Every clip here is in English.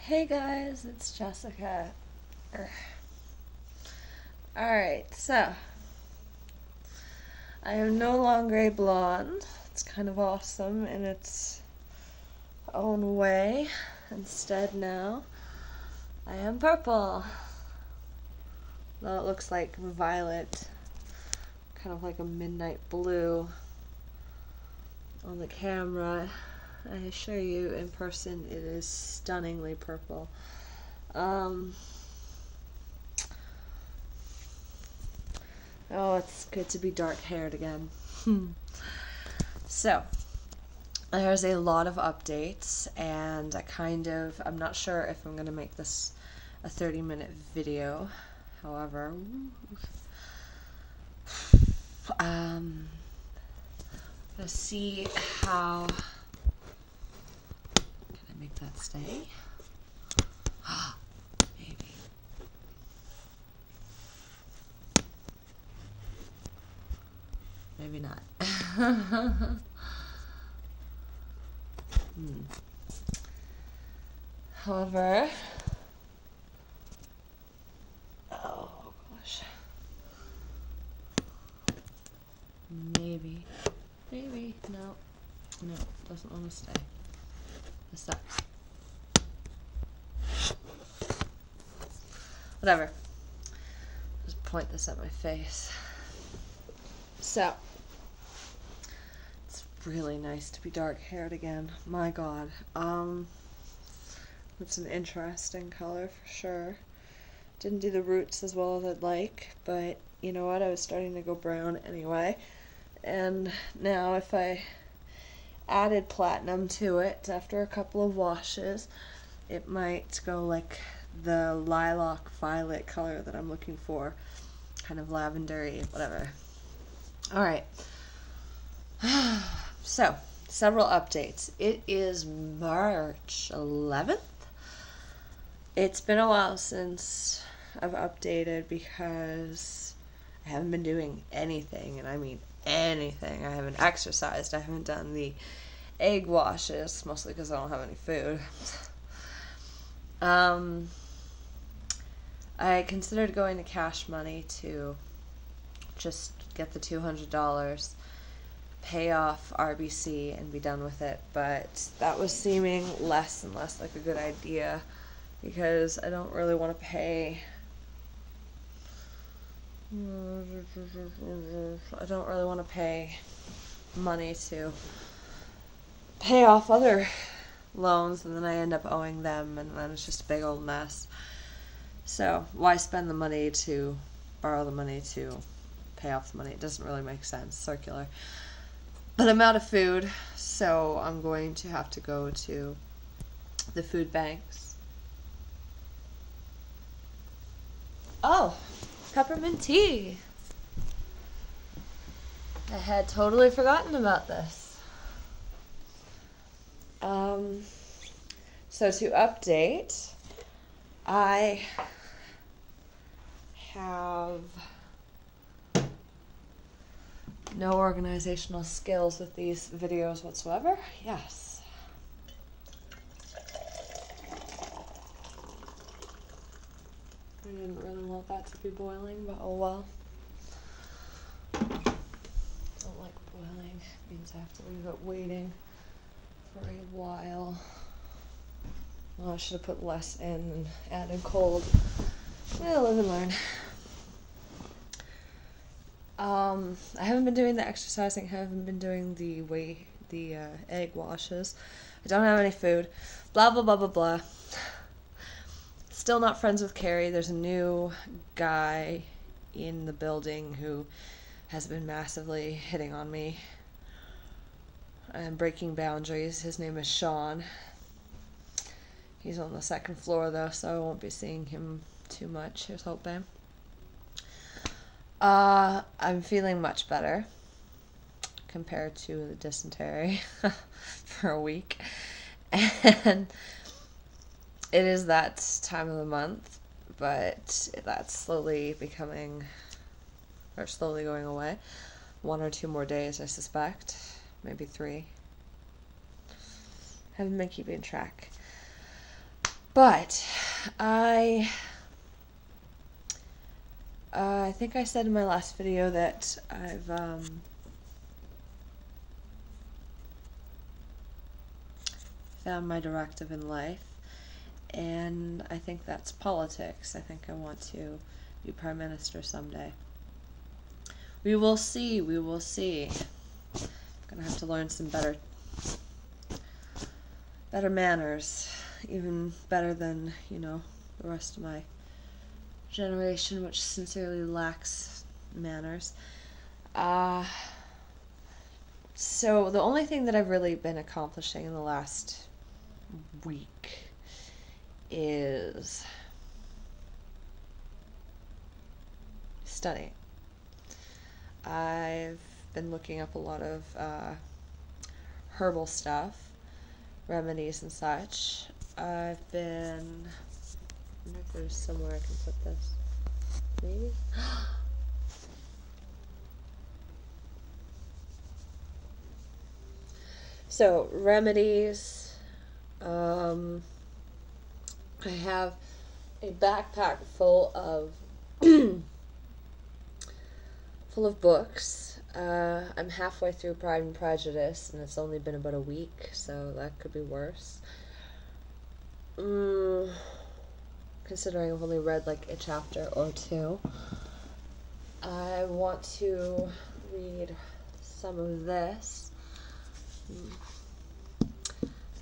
Hey guys, it's Jessica. Alright, so I am no longer a blonde. It's kind of awesome in its own way. Instead, now I am purple. Though it looks like violet, kind of like a midnight blue on the camera. I assure you, in person, it is stunningly purple. Oh, it's good to be dark haired again. So, there's a lot of updates, and I'm not sure if I'm going to make this a 30-minute video. However, let's see how. Can I make that stay? Maybe. Maybe not. However, oh gosh, maybe, no, doesn't want to stay. This sucks. Whatever. Just point this at my face. So, it's really nice to be dark-haired again. My God. It's an interesting color for sure. Didn't do the roots as well as I'd like, but you know what? I was starting to go brown anyway. And now if I added platinum to it after a couple of washes, it might go like the lilac violet color that I'm looking for. Kind of lavendery, whatever. Alright. So, several updates. It is March 11th. It's been a while since I've updated because I haven't been doing anything, and I mean anything. I haven't exercised. I haven't done the egg washes, mostly because I don't have any food. I considered going to Cash Money to just get the $200, pay off RBC, and be done with it, but that was seeming less and less like a good idea because I don't really want to pay. I don't really want to pay money to pay off other loans, and then I end up owing them, and then it's just a big old mess. So why spend the money to borrow the money to pay off the money? It doesn't really make sense. Circular. But I'm out of food, so I'm going to have to go to the food banks. Oh, peppermint tea. I had totally forgotten about this. So to update, I have no organizational skills with these videos whatsoever. Yes. I didn't really want that to be boiling, but oh well. Don't like boiling. It means I have to leave it waiting for a while. Well, I should have put less in and added cold. Well, live and learn. I haven't been doing the exercising. I haven't been doing the egg washes. I don't have any food. Blah blah blah blah blah. Still not friends with Carrie. There's a new guy in the building who has been massively hitting on me and breaking boundaries. His name is Sean. He's on the second floor though, so I won't be seeing him too much. Here's hoping. I'm feeling much better compared to the dysentery for a week. And it is that time of the month, but that's slowly going away. 1 or 2 more days, I suspect. Maybe 3. Haven't been keeping track. But I think I said in my last video that I've found my directive in life, and I think that's politics. I think I want to be Prime Minister someday. We will see, we will see. I'm gonna have to learn some better manners, even better than, you know, the rest of my generation, which sincerely lacks manners. So the only thing that I've really been accomplishing in the last week is studying. I've been looking up a lot of herbal stuff, remedies and such. I wonder if there's somewhere I can put this. Maybe? So, remedies. I have a backpack full of books. I'm halfway through Pride and Prejudice, and it's only been about a week, so that could be worse. Considering I've only read like a chapter or two. I want to read some of this.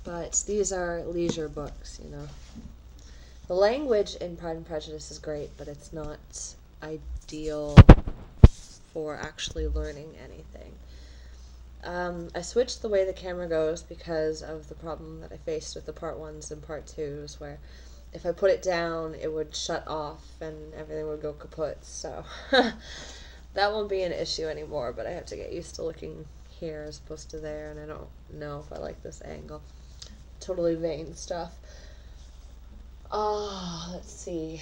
But these are leisure books, you know. The language in Pride and Prejudice is great, but it's not ideal for actually learning anything. I switched the way the camera goes because of the problem that I faced with the part 1s and part 2s, where if I put it down, it would shut off and everything would go kaput, so that won't be an issue anymore, but I have to get used to looking here as opposed to there, and I don't know if I like this angle. Totally vain stuff. Let's see.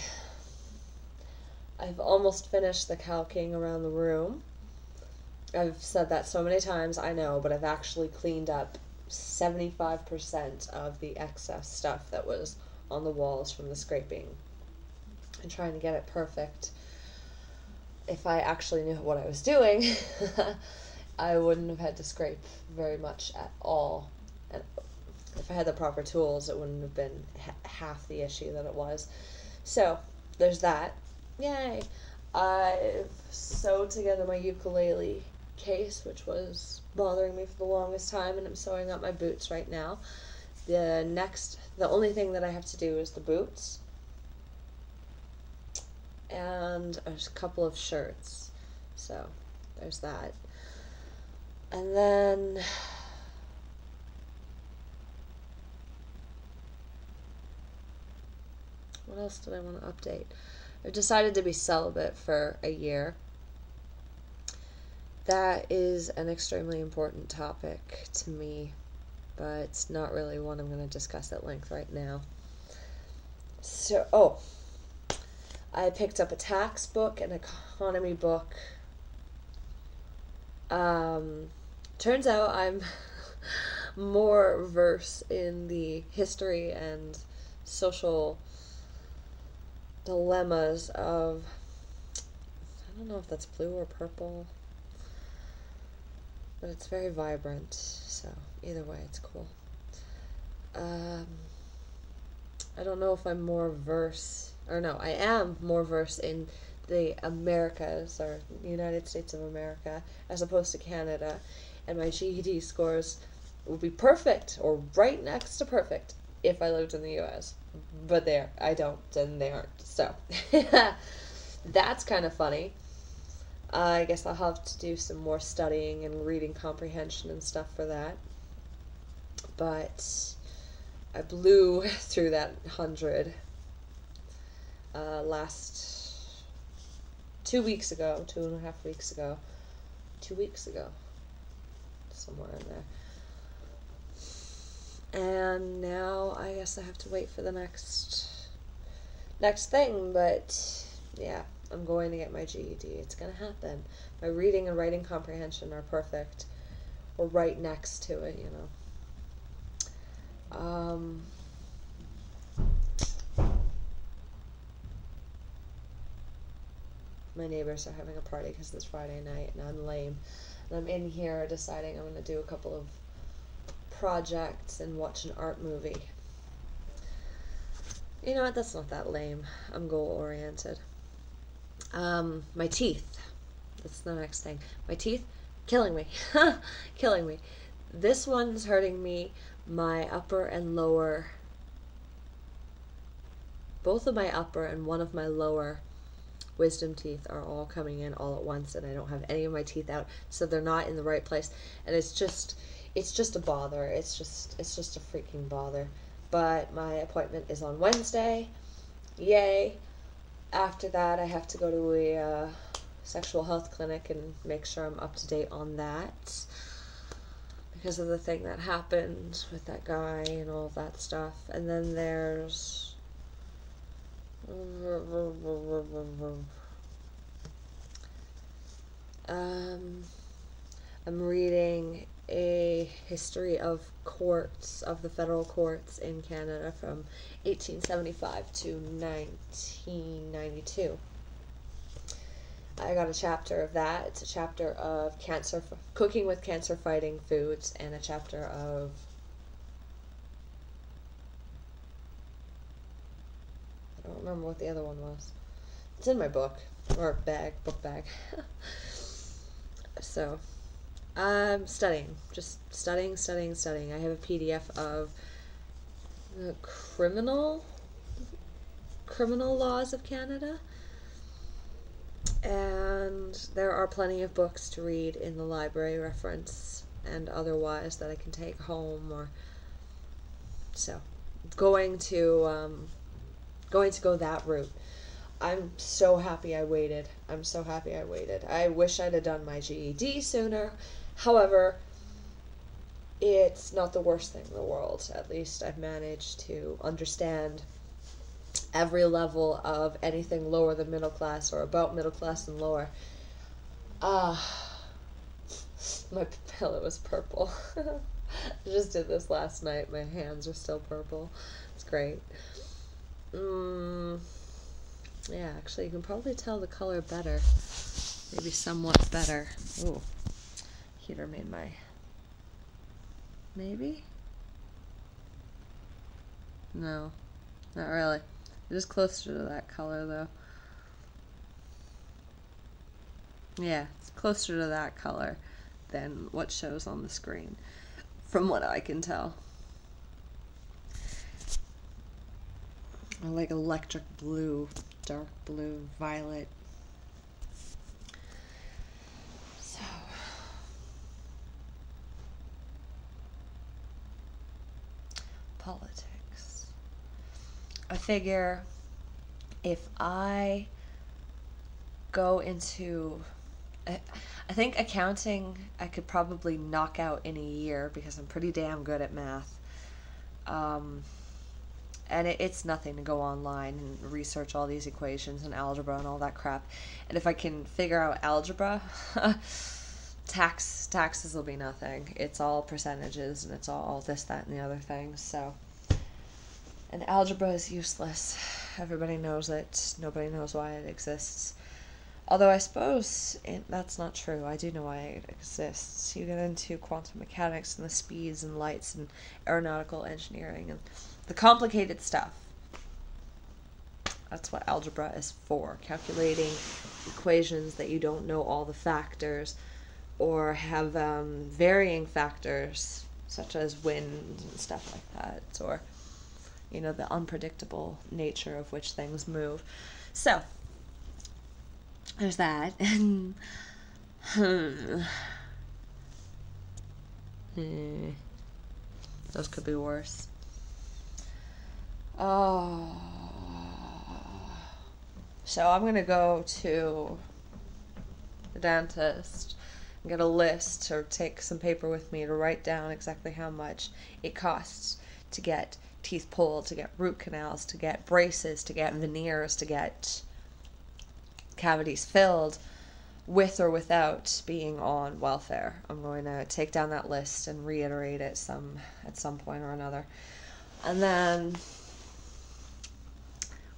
I've almost finished the calking around the room. I've said that so many times, I know, but I've actually cleaned up 75% of the excess stuff that was on the walls from the scraping. And trying to get it perfect. If I actually knew what I was doing, I wouldn't have had to scrape very much at all. And if I had the proper tools, it wouldn't have been half the issue that it was. So, there's that. Yay! I've sewed together my ukulele case, which was bothering me for the longest time, and I'm sewing up my boots right now. The only thing that I have to do is the boots. And a couple of shirts. So, there's that. And then what else did I want to update? I've decided to be celibate for a year. That is an extremely important topic to me, but it's not really one I'm going to discuss at length right now. So, I picked up a tax book, an economy book. Turns out I'm more versed in the history and social dilemmas of, I don't know if that's blue or purple, but it's very vibrant, so either way it's cool. I don't know if I'm more versed, or no, I am more versed in the Americas, or United States of America, as opposed to Canada, and my GED scores would be perfect, or right next to perfect, if I lived in the US. But I don't, and they aren't, so that's kind of funny. I guess I'll have to do some more studying and reading comprehension and stuff for that. But I blew through that 100 last 2 weeks ago, 2.5 weeks ago, 2 weeks ago, somewhere in there. And now I guess I have to wait for the next thing, but yeah, I'm going to get my GED. It's going to happen. My reading and writing comprehension are perfect. Or right next to it, you know. My neighbors are having a party because it's Friday night and I'm lame. And I'm in here deciding I'm going to do a couple of projects and watch an art movie. You know what? That's not that lame. I'm goal-oriented. My teeth. That's the next thing. My teeth, killing me. Killing me. This one's hurting me. My upper and lower, both of my upper and one of my lower wisdom teeth are all coming in all at once, and I don't have any of my teeth out, so they're not in the right place, and it's just a bother. It's just a freaking bother. But my appointment is on Wednesday. Yay. After that, I have to go to a sexual health clinic and make sure I'm up to date on that, because of the thing that happened with that guy and all of that stuff. And then there's I'm reading a history of courts, of the federal courts in Canada from 1875 to 1992. I got a chapter of that. It's a chapter of cooking with cancer-fighting foods, and a chapter of I don't remember what the other one was. It's in my book, or book bag. So, I'm studying. Just studying. I have a PDF of the criminal laws of Canada. And there are plenty of books to read in the library, reference and otherwise, that I can take home. Or so going to go that route. I'm so happy I waited. I wish I'd have done my GED sooner. However, it's not the worst thing in the world. At least I've managed to understand every level of anything lower than middle class, or about middle class and lower. My pillow is purple. I just did this last night. My hands are still purple. It's great. Yeah, actually, you can probably tell the color better. Maybe somewhat better. Ooh. Heater made my... Maybe? No. Not really. It is closer to that color, though. Yeah, it's closer to that color than what shows on the screen, from what I can tell. I like electric blue, dark blue, violet. So, politics. I figure if I go into, I think accounting I could probably knock out in a year, because I'm pretty damn good at math. And it's nothing to go online and research all these equations and algebra and all that crap. And if I can figure out algebra, taxes will be nothing. It's all percentages, and it's all this, that, and the other things. So, and algebra is useless. Everybody knows it. Nobody knows why it exists. Although I suppose that's not true. I do know why it exists. You get into quantum mechanics and the speeds and lights and aeronautical engineering and the complicated stuff. That's what algebra is for. Calculating equations that you don't know all the factors, or have varying factors such as wind and stuff like that, or the unpredictable nature of which things move. So there's that. And those could be worse. Oh, so I'm gonna go to the dentist and get a list, or take some paper with me to write down exactly how much it costs to get teeth pulled, to get root canals, to get braces, to get veneers, to get cavities filled, with or without being on welfare. I'm going to take down that list and reiterate it at some point or another. And then,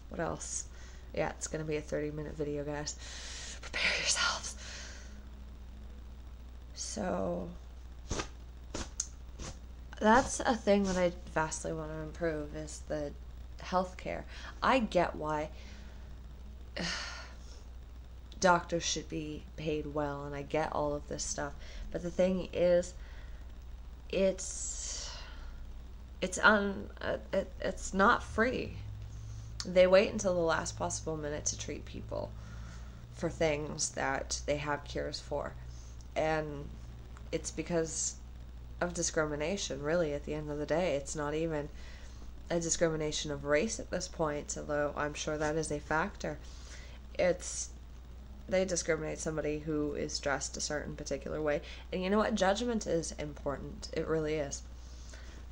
what else? Yeah, it's going to be a 30-minute video, guys. prepare yourselves. So that's a thing that I vastly want to improve, is the healthcare. I get why doctors should be paid well, and I get all of this stuff, but the thing is, it's it's not free. They wait until the last possible minute to treat people for things that they have cures for, and it's because of discrimination. Really, at the end of the day, it's not even a discrimination of race at this point, although I'm sure that is a factor. It's they discriminate somebody who is dressed a certain particular way. And you know what? Judgment is important. It really is.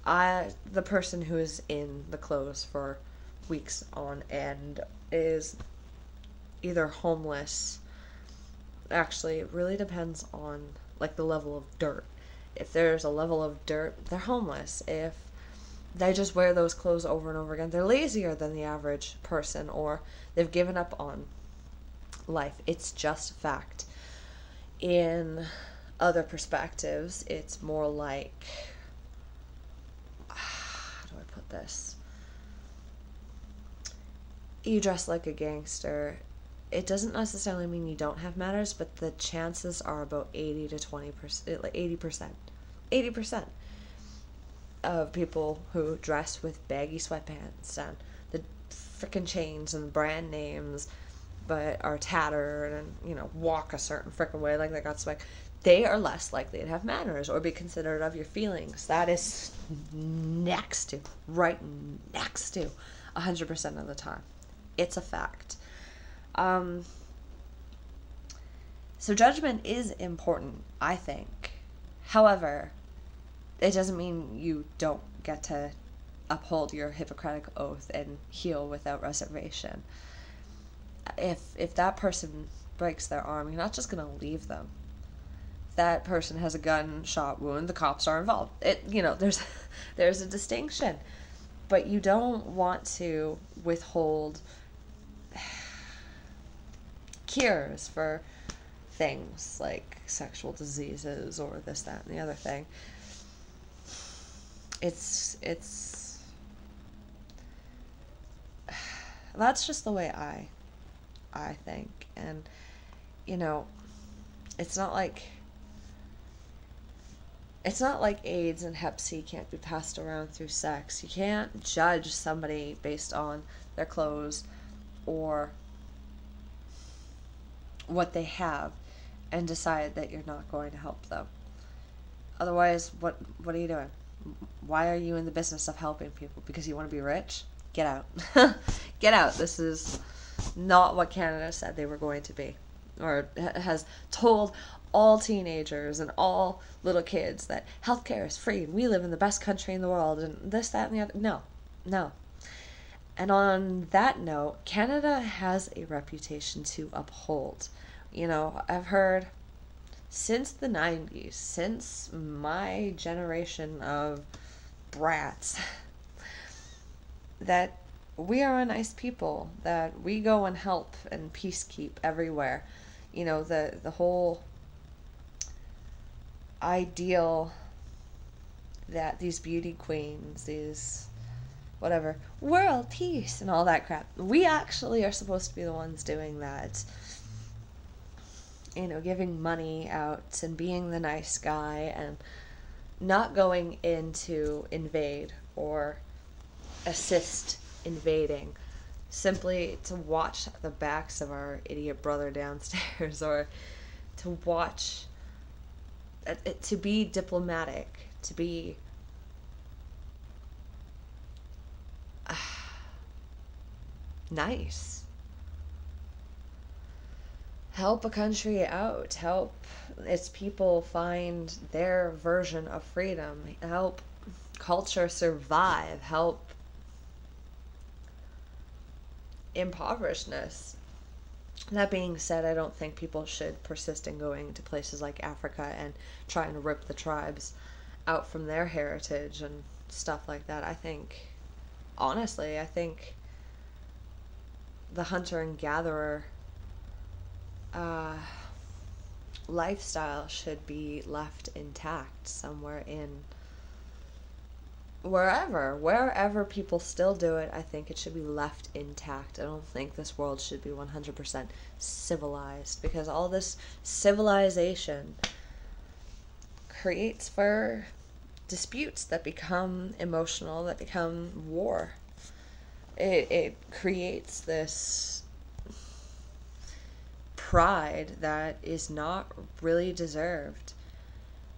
The person who is in the clothes for weeks on end is either homeless. Actually, it really depends on like the level of dirt. If there's a level of dirt, they're homeless. If they just wear those clothes over and over again, they're lazier than the average person, or they've given up on life. It's just fact. In other perspectives, it's more like, how do I put this? You dress like a gangster. It doesn't necessarily mean you don't have manners, but the chances are about 80 to 20%, like 80%. 80% of people who dress with baggy sweatpants and the frickin' chains and brand names, but are tattered and, walk a certain frickin' way like they got swag, they are less likely to have manners or be considerate of your feelings. That is right next to 100% of the time. It's a fact. So judgment is important, I think. However, it doesn't mean you don't get to uphold your Hippocratic oath and heal without reservation. If that person breaks their arm, you're not just going to leave them. If that person has a gunshot wound, the cops are involved. There's a distinction. But you don't want to withhold cures for things like sexual diseases or this, that, and the other thing. It's that's just the way I think. And it's not like AIDS and Hep C can't be passed around through sex. You can't judge somebody based on their clothes or what they have and decide that you're not going to help them. Otherwise, what are you doing? Why are you in the business of helping people? Because you want to be rich? Get out. Get out. This is not what Canada said they were going to be, or has told all teenagers and all little kids that healthcare is free and we live in the best country in the world and this, that, and the other. No. And on that note, Canada has a reputation to uphold. I've heard since the 90s, since my generation of brats, that we are a nice people, that we go and help and peacekeep everywhere. The whole ideal that these beauty queens, these whatever, world peace and all that crap, we actually are supposed to be the ones doing that. Giving money out and being the nice guy and not going in to invade or assist invading, simply to watch the backs of our idiot brother downstairs, or to watch, to be diplomatic, to be nice. Help a country out, help its people find their version of freedom, help culture survive, help impoverishness. That being said, I don't think people should persist in going to places like Africa and trying to rip the tribes out from their heritage and stuff like that. I think the hunter and gatherer uh, lifestyle should be left intact somewhere in wherever people still do it. I think it should be left intact. I don't think this world should be 100% civilized, because all this civilization creates for disputes that become emotional, that become war. It creates this pride that is not really deserved.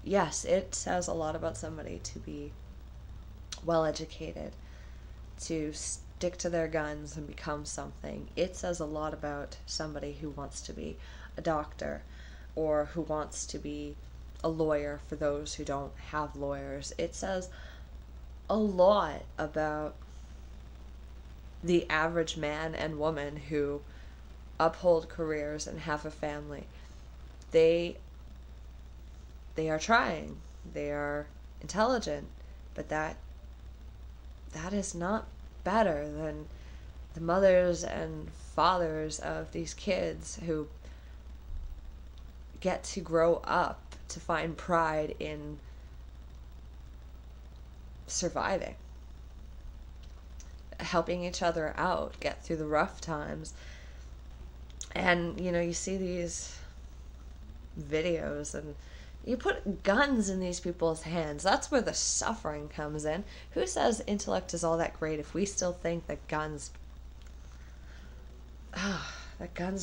Yes, it says a lot about somebody to be well educated, to stick to their guns and become something. It says a lot about somebody who wants to be a doctor, or who wants to be a lawyer for those who don't have lawyers. It says a lot about the average man and woman who uphold careers and have a family. They are trying. They are intelligent, but that is not better than the mothers and fathers of these kids who get to grow up to find pride in surviving, helping each other out, get through the rough times. And, you see these videos and you put guns in these people's hands. That's where the suffering comes in. Who says intellect is all that great if we still think that guns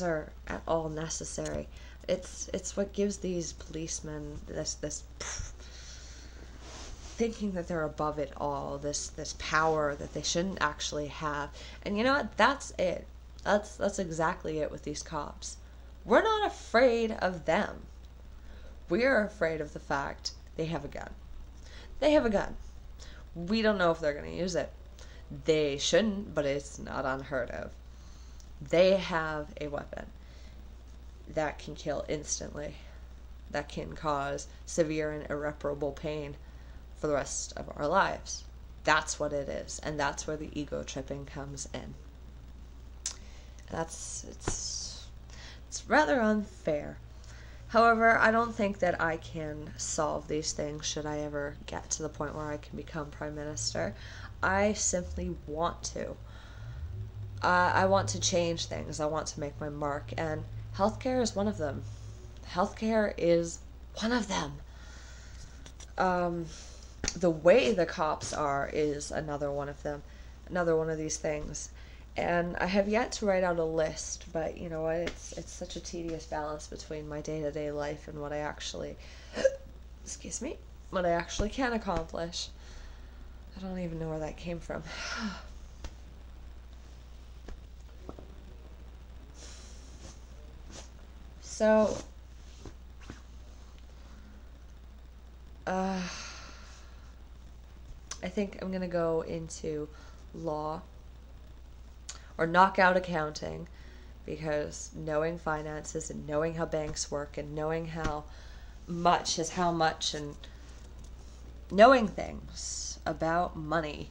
are at all necessary? It's what gives these policemen this thinking that they're above it all, this power that they shouldn't actually have. And you know what? That's it. That's exactly it with these cops. We're not afraid of them. We're afraid of the fact they have a gun. They have a gun. We don't know if they're going to use it. They shouldn't, but it's not unheard of. They have a weapon that can kill instantly, that can cause severe and irreparable pain for the rest of our lives. That's what it is, and that's where the ego tripping comes in. It's rather unfair. However, I don't think that I can solve these things should I ever get to the point where I can become Prime Minister. I simply want to. I want to change things. I want to make my mark, and healthcare is one of them. Healthcare is one of them. The way the cops are is another one of them. Another one of these things. And I have yet to write out a list, but you know what? It's such a tedious balance between my day-to-day life and what I actually, what I actually can accomplish. I don't even know where that came from. So, I think I'm gonna go into law or knock out accounting, because knowing finances and knowing how banks work and knowing how much is how much and knowing things about money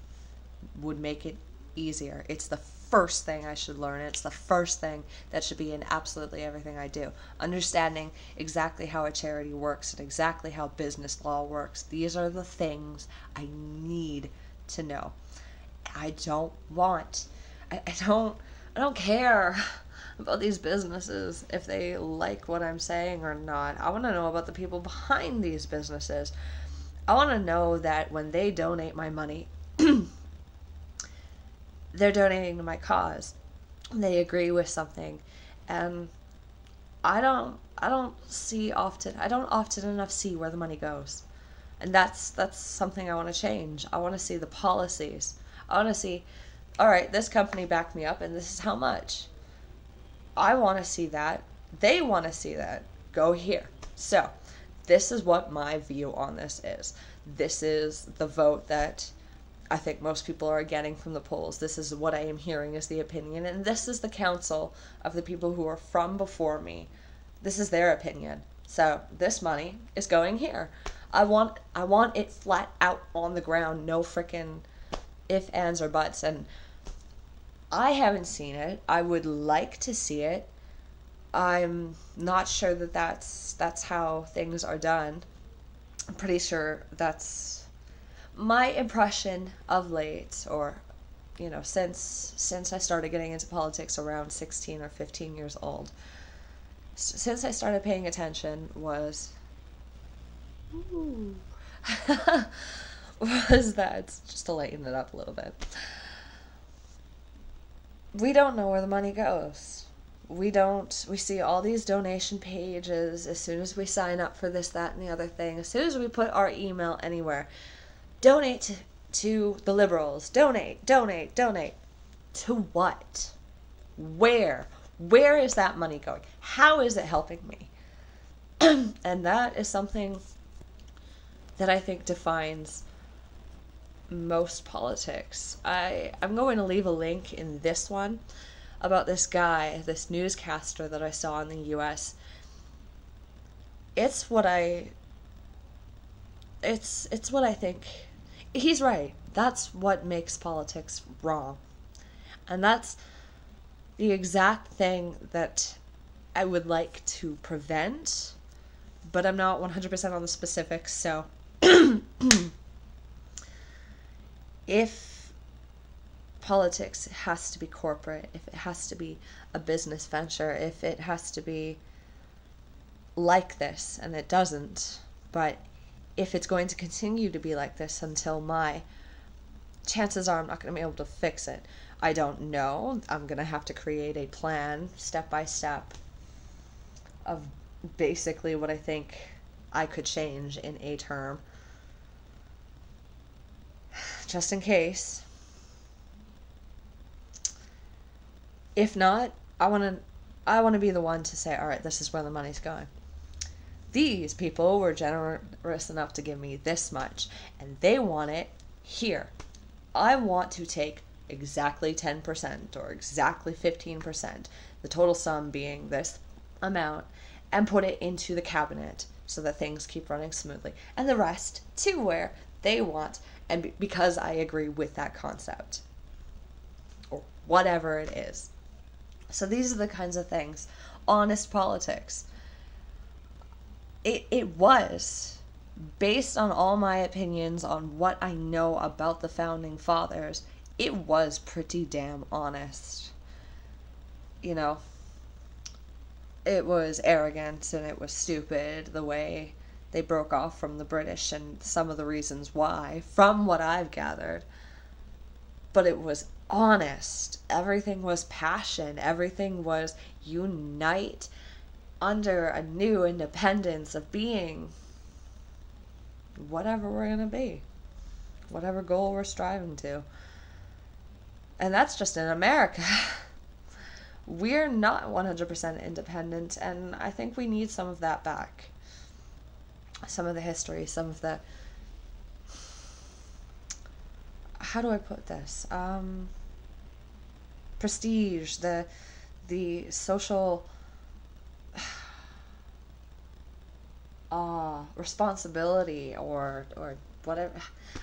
would make it easier. It's the first thing I should learn. It's the first thing that should be in absolutely everything I do. Understanding exactly how a charity works and exactly how business law works. These are the things I need to know. I don't care about these businesses if they like what I'm saying or not. I want to know about the people behind these businesses. I want to know that when they donate my money, they're donating to my cause. They agree with something. And I don't often enough see where the money goes. And that's something I want to change. I want to see the policies. I want to see, all right, this company backed me up and this is how much. I want to see that. They want to see that. Go here. So, this is what my view on this is. This is the vote that I think most people are getting from the polls. This is what I am hearing as the opinion. And this is the council of the people who are from before me. This is their opinion. So, this money is going here. I want it flat out on the ground. No frickin' if, ands, or buts. And I haven't seen it. I would like to see it. I'm not sure that that's how things are done. I'm pretty sure that's my impression of late, or since I started getting into politics around 16 or 15 years old. Since I started paying attention was was that, just to lighten it up a little bit. We don't know where the money goes. We see all these donation pages as soon as we sign up for this, that, and the other thing. As soon as we put our email anywhere, donate to the liberals. Donate, donate, donate. To what? Where? Where is that money going? How is it helping me? And that is something that I think defines most politics. I'm going to leave a link in this one about this guy, this newscaster that I saw in the US. It's what I think. He's right. That's what makes politics wrong. And that's the exact thing that I would like to prevent, but I'm not 100% on the specifics, so if politics has to be corporate, if it has to be a business venture, if it has to be like this, and it doesn't, but if it's going to continue to be like this until chances are I'm not going to be able to fix it. I don't know. I'm going to have to create a plan, step by step, of basically what I think I could change in a term, just in case. If not, I want to be the one to say, all right, this is where the money's going. These people were generous enough to give me this much, and they want it here. I want to take exactly 10% or exactly 15%, the total sum being this amount, and put it into the cabinet so that things keep running smoothly. And the rest to where they want, and because I agree with that concept, or whatever it is. So these are the kinds of things. Honest politics. It was, based on all my opinions on what I know about the Founding Fathers, it was pretty damn honest. It was arrogant and it was stupid the way they broke off from the British, and some of the reasons why, from what I've gathered. But it was honest. Everything was passion. Everything was unite under a new independence of being whatever we're going to be, whatever goal we're striving to. And that's just in America. We're not 100% independent, and I think we need some of that back. Some of the history, some of the... How do I put this? Prestige, the social responsibility, or whatever.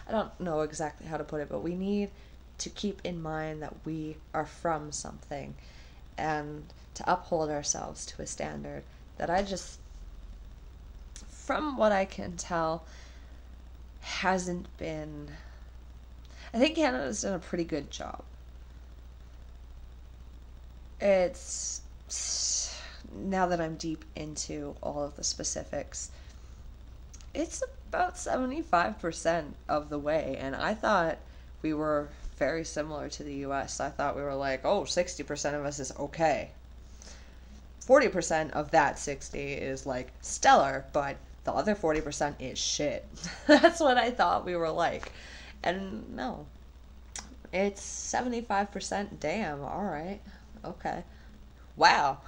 I don't know exactly how to put it, but we need to keep in mind that we are from something, and to uphold ourselves to a standard that I just, from what I can tell, hasn't been... I think Canada's done a pretty good job. It's... Now that I'm deep into all of the specifics, it's about 75% of the way, and I thought we were very similar to the US. I thought we were like, 60% of us is okay. 40% of that 60 is like stellar, but the other 40% is shit. That's what I thought we were like. And no, it's 75%. Damn, alright, okay, wow.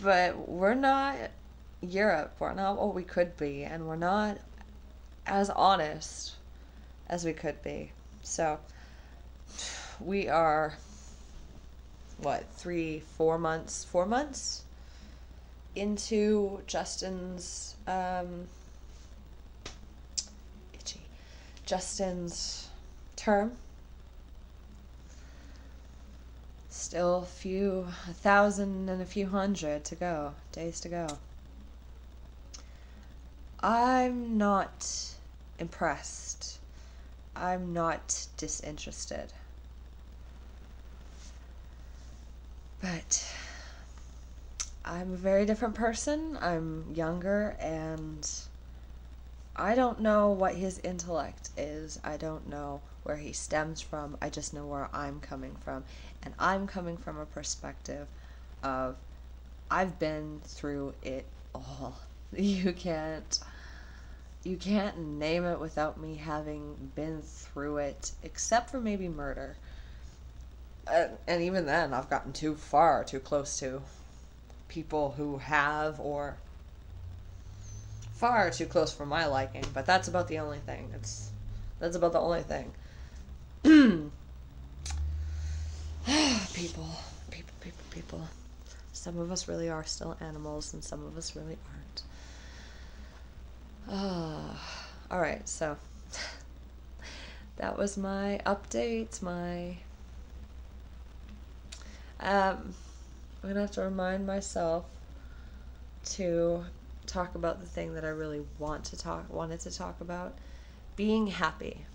But we're not Europe, we're not what we could be, and we're not as honest as we could be. So we are, what, 4 months into Justin's term. Still a thousand and a few hundred to go, days to go. I'm not impressed. I'm not disinterested. But I'm a very different person. I'm younger, and I don't know what his intellect is. I don't know where he stems from. I just know where I'm coming from. And I'm coming from a perspective of I've been through it all. You can't name it without me having been through it, except for maybe murder. And even then, I've gotten too close to people who have, or far too close for my liking. But that's about the only thing. That's about the only thing. People. Some of us really are still animals, and some of us really aren't. Alright, so that was my update, I'm gonna have to remind myself to talk about the thing that I really wanted to talk about. Being happy.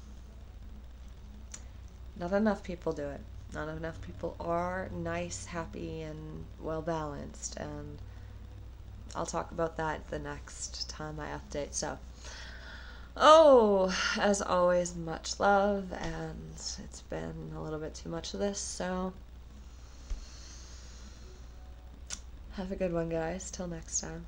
Not enough people do it. Not enough people are nice, happy, and well balanced, and I'll talk about that the next time I update. So, as always, much love, and it's been a little bit too much of this, so have a good one, guys. Till next time.